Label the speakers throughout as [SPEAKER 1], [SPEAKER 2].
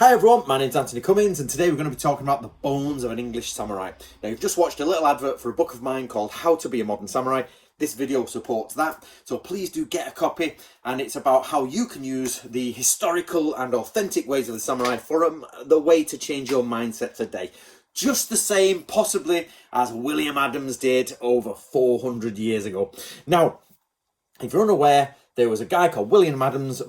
[SPEAKER 1] Hi everyone, my name's Anthony Cummins and today we're going to be talking about the bones of an English samurai. Now you've just watched a little advert for a book of mine called How to Be a Modern Samurai. This video supports that, so please do get a copy, and it's about how you can use the historical and authentic ways of the samurai for the way to change your mindset today. Just the same, possibly, as William Adams did over 400 years ago. Now, if you're unaware, there was a guy called William Adams,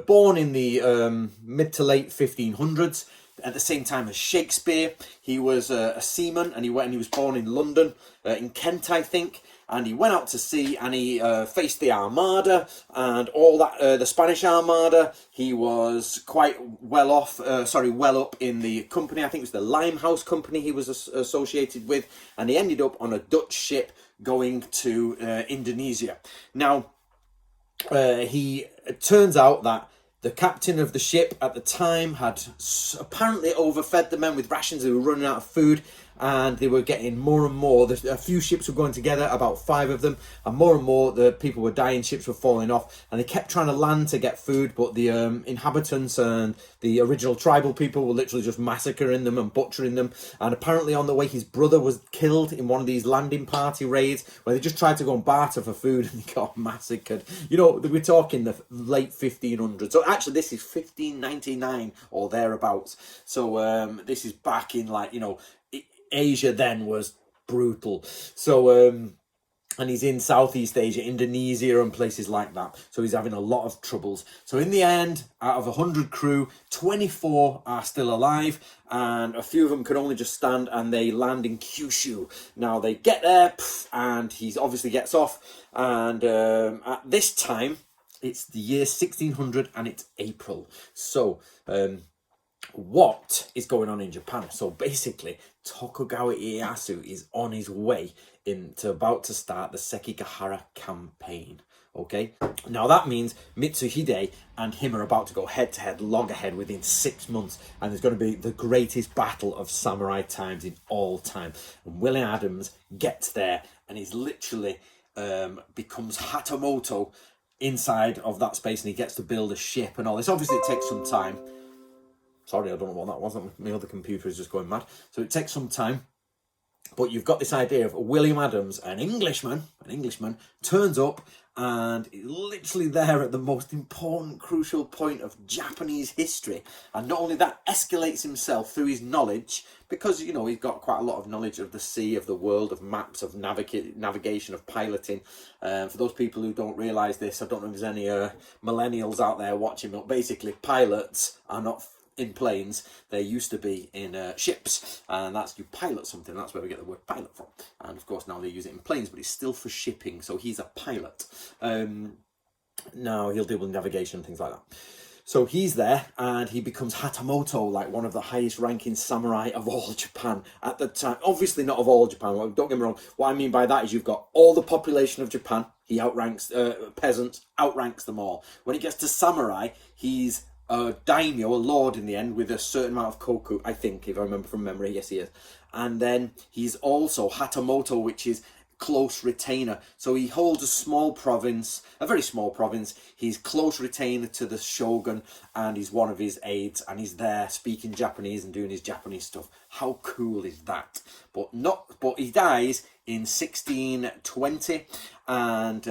[SPEAKER 1] born in the mid to late 1500s, at the same time as Shakespeare. He was a seaman, and he was born in London, in Kent, I think. And he went out to sea, and he faced the Armada and all that, the Spanish Armada. He was quite well up in the company. I think it was the Limehouse Company he was associated with, and he ended up on a Dutch ship going to Indonesia. Now, it turns out that the captain of the ship at the time had apparently overfed the men with rations. They were running out of food, and they were getting more and more. A few ships were going together, about 5 of them, and more the people were dying, ships were falling off, and they kept trying to land to get food, but the inhabitants and the original tribal people were literally just massacring them and butchering them. And apparently on the way, his brother was killed in one of these landing party raids where they just tried to go and barter for food, and they got massacred. You know, we're talking the late 1500s. So actually this is 1599 or thereabouts. So this is back in, like, you know, Asia then was brutal. So and he's in Southeast Asia, Indonesia and places like that. So he's having a lot of troubles. So in the end, out of 100 crew, 24 are still alive, and a few of them can only just stand, and they land in Kyushu. Now they get there, and he obviously gets off, and at this time, it's the year 1600 and it's April. So what is going on in Japan? So basically, Tokugawa Ieyasu is on his way about to start the Sekigahara campaign. Okay, now that means Mitsuhide and him are about to go head to head, loggerhead, within 6 months, and there's going to be the greatest battle of samurai times in all time. And William Adams gets there, and he's literally becomes Hatamoto inside of that space, and he gets to build a ship and all this. Obviously, it takes some time. Sorry, I don't know what that was. My other computer is just going mad. So it takes some time. But you've got this idea of William Adams, an Englishman, turns up, and is literally there at the most important, crucial point of Japanese history. And not only that, escalates himself through his knowledge, because, you know, he's got quite a lot of knowledge of the sea, of the world, of maps, of navigation, of piloting. For those people who don't realise this, I don't know if there's any millennials out there watching, but basically pilots are not in planes. They used to be in ships, and that's, you pilot something, that's where we get the word pilot from. And of course now they use it in planes, but it's still for shipping, so he's a pilot. Now he'll deal with navigation and things like that. So he's there, and he becomes Hatamoto, like one of the highest ranking samurai of all Japan at the time. Obviously not of all Japan, don't get me wrong. What I mean by that is you've got all the population of Japan. He outranks peasants, outranks them all. When he gets to samurai, he's a daimyo, a lord in the end, with a certain amount of koku, I think, if I remember from memory. Yes, he is. And then he's also Hatamoto, which is close retainer. So he holds a small province, a very small province. He's close retainer to the shogun, and he's one of his aides, and he's there speaking Japanese and doing his Japanese stuff. How cool is that? But he dies in 1620, and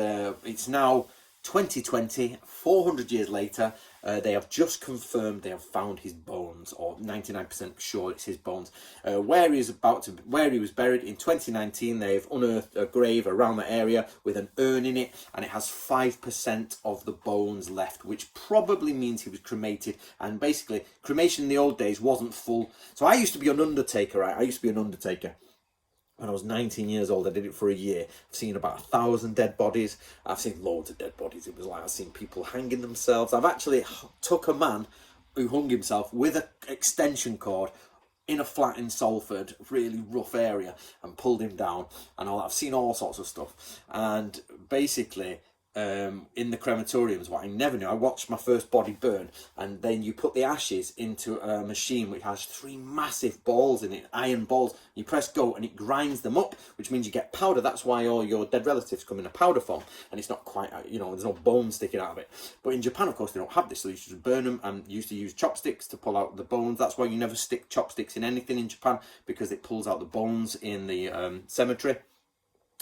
[SPEAKER 1] it's now 2020, 400 years later. They have just confirmed they have found his bones, or 99% sure it's his bones. Where he was buried in 2019, they've unearthed a grave around the area with an urn in it, and it has 5% of the bones left, which probably means he was cremated. And basically, cremation in the old days wasn't full. So I used to be an undertaker, right? I used to be an undertaker. When I was 19 years old, I did it for a year. I've seen about 1,000 dead bodies. I've seen loads of dead bodies. It was like I've seen people hanging themselves. I've actually took a man who hung himself with an extension cord in a flat in Salford, really rough area, and pulled him down and all that. I've seen all sorts of stuff. And basically, in the crematoriums. What I never knew, I watched my first body burn, and then you put the ashes into a machine which has 3 massive balls in it, iron balls. You press go and it grinds them up, which means you get powder. That's why all your dead relatives come in a powder form, and it's not quite, there's no bone sticking out of it. But in Japan, of course, they don't have this, so you should burn them, and used to use chopsticks to pull out the bones. That's why you never stick chopsticks in anything in Japan, because it pulls out the bones in the cemetery.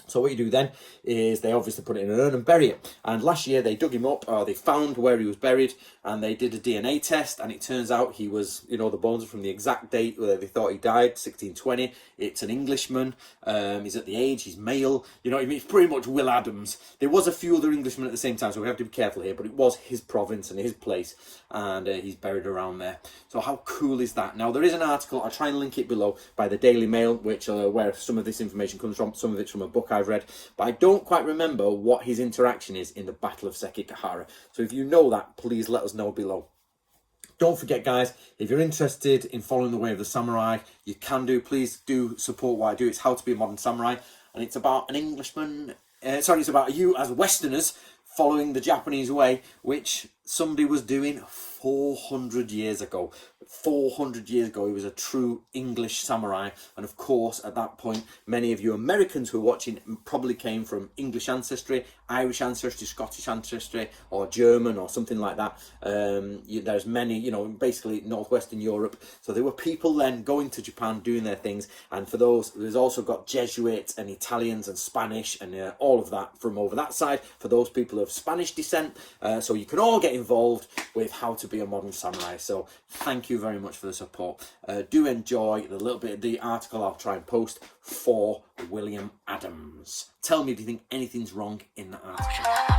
[SPEAKER 1] So what you do then is they obviously put it in an urn and bury it. And last year they dug him up, or they found where he was buried, and they did a DNA test, and it turns out he was, the bones are from the exact date where they thought he died, 1620. It's an Englishman. He's at the age, he's male. It's pretty much Will Adams. There was a few other Englishmen at the same time, so we have to be careful here, but it was his province and his place, and he's buried around there. So how cool is that? Now, there is an article, I'll try and link it below, by the Daily Mail, which where some of this information comes from. Some of it's from a book I've read, but I don't quite remember what his interaction is in the Battle of Sekigahara. So if you know that, please let us know below. Don't forget, guys, if you're interested in following the way of the samurai, you can do. Please do support what I do. It's How to Be a Modern Samurai, and it's about an Englishman. It's about you as Westerners following the Japanese way, which somebody was doing 400 years ago. 400 years ago, he was a true English samurai. And of course, at that point, many of you Americans who are watching probably came from English ancestry, Irish ancestry, Scottish ancestry, or German, or something like that. There's many, basically northwestern Europe. So there were people then going to Japan, doing their things. And for those, there's also got Jesuits and Italians and Spanish and all of that from over that side, for those people of Spanish descent. So you can all get involved with How to Be a Modern Samurai. So thank you very much for the support. Do enjoy the little bit of the article I'll try and post for William Adams. Tell me, do you think anything's wrong in that article?